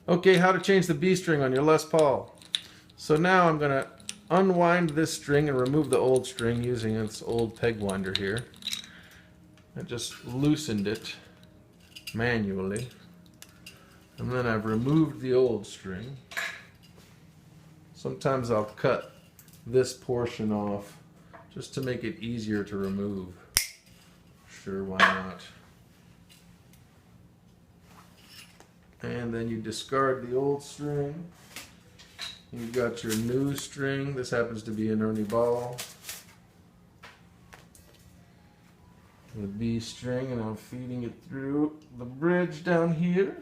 Okay, how to change the B string on your Les Paul. So now I'm going to unwind this string and remove the old string using this old peg winder here. I just loosened it manually. And then I've removed the old string. Sometimes I'll cut this portion off just to make it easier to remove. Sure, why not? And then you discard the old string. You've got your new string. This happens to be an Ernie ball. The B string, and I'm feeding it through the bridge down here.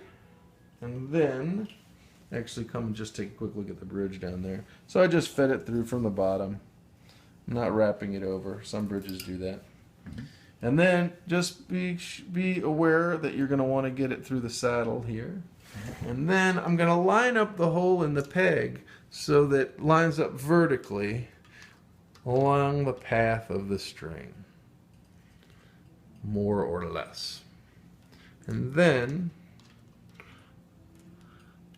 And then, actually come and just take a quick look at the bridge down there. So I just fed it through from the bottom. I'm not wrapping it over. Some bridges do that. And then just be aware that you're going to want to get it through the saddle here. And then I'm going to line up the hole in the peg so that it lines up vertically along the path of the string, more or less. And then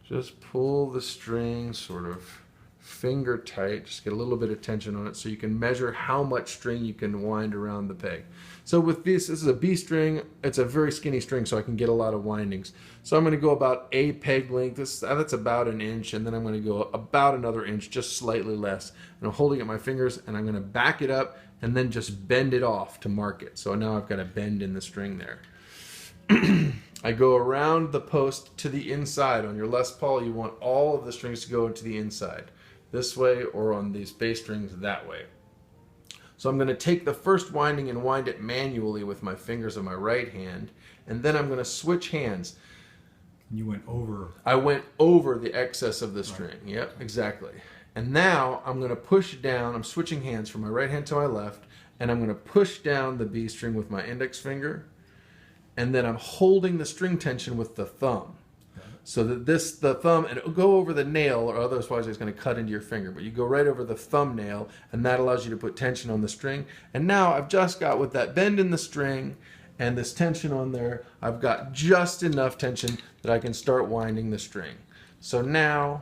just pull the string sort of finger tight, just get a little bit of tension on it so you can measure how much string you can wind around the peg. So with this is a B string, it's a very skinny string so I can get a lot of windings. So I'm going to go about a peg length, that's about an inch, and then I'm going to go about another inch, just slightly less. And I'm holding up my fingers and I'm going to back it up and then just bend it off to mark it. So now I've got a bend in the string there. I go around the post to the inside. On your Les Paul, you want all of the strings to go into the inside. This way, or on these bass strings that way. So I'm going to take the first winding and wind it manually with my fingers of my right hand, and then I'm going to switch hands. You went over. I went over the excess of the string. Yep, exactly. And now I'm going to push down. I'm switching hands from my right hand to my left, and I'm going to push down the B string with my index finger, and then I'm holding the string tension with the thumb. So that the thumb, and it'll go over the nail, or otherwise it's going to cut into your finger. But you go right over the thumbnail, and that allows you to put tension on the string. And now I've just got, with that bend in the string and this tension on there, I've got just enough tension that I can start winding the string. So now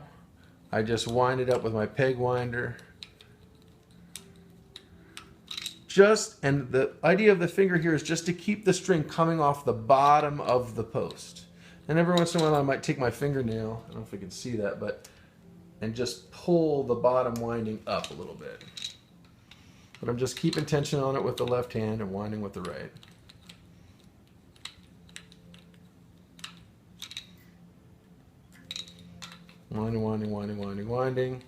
I just wind it up with my peg winder. And the idea of the finger here is just to keep the string coming off the bottom of the post. And every once in a while I might take my fingernail, I don't know if you can see that, and just pull the bottom winding up a little bit. But I'm just keeping tension on it with the left hand and winding with the right. Winding, winding, winding, winding, winding,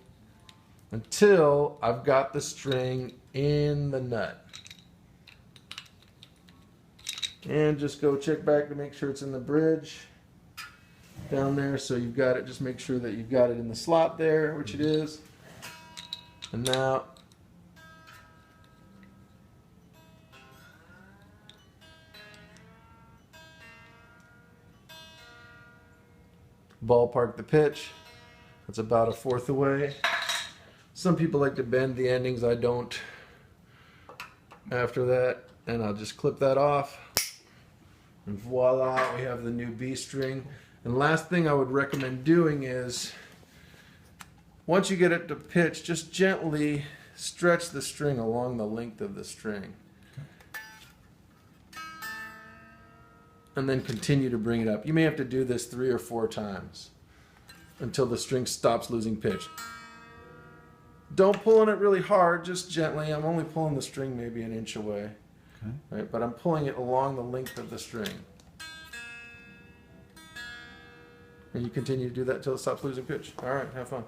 until I've got the string in the nut. And just go check back to make sure it's in the bridge down there. So you've got it, just make sure that you've got it in the slot there, which it is. And now ballpark the pitch. That's about a fourth away. Some people like to bend the endings. I don't. After that, and I'll just clip that off. And voila, we have the new B string. And last thing I would recommend doing is, once you get it to pitch, just gently stretch the string along the length of the string. And then continue to bring it up. You may have to do this 3 or 4 times until the string stops losing pitch. Don't pull on it really hard, just gently. I'm only pulling the string maybe an inch away. Okay. Right, but I'm pulling it along the length of the string. And you continue to do that until it stops losing pitch. All right, have fun.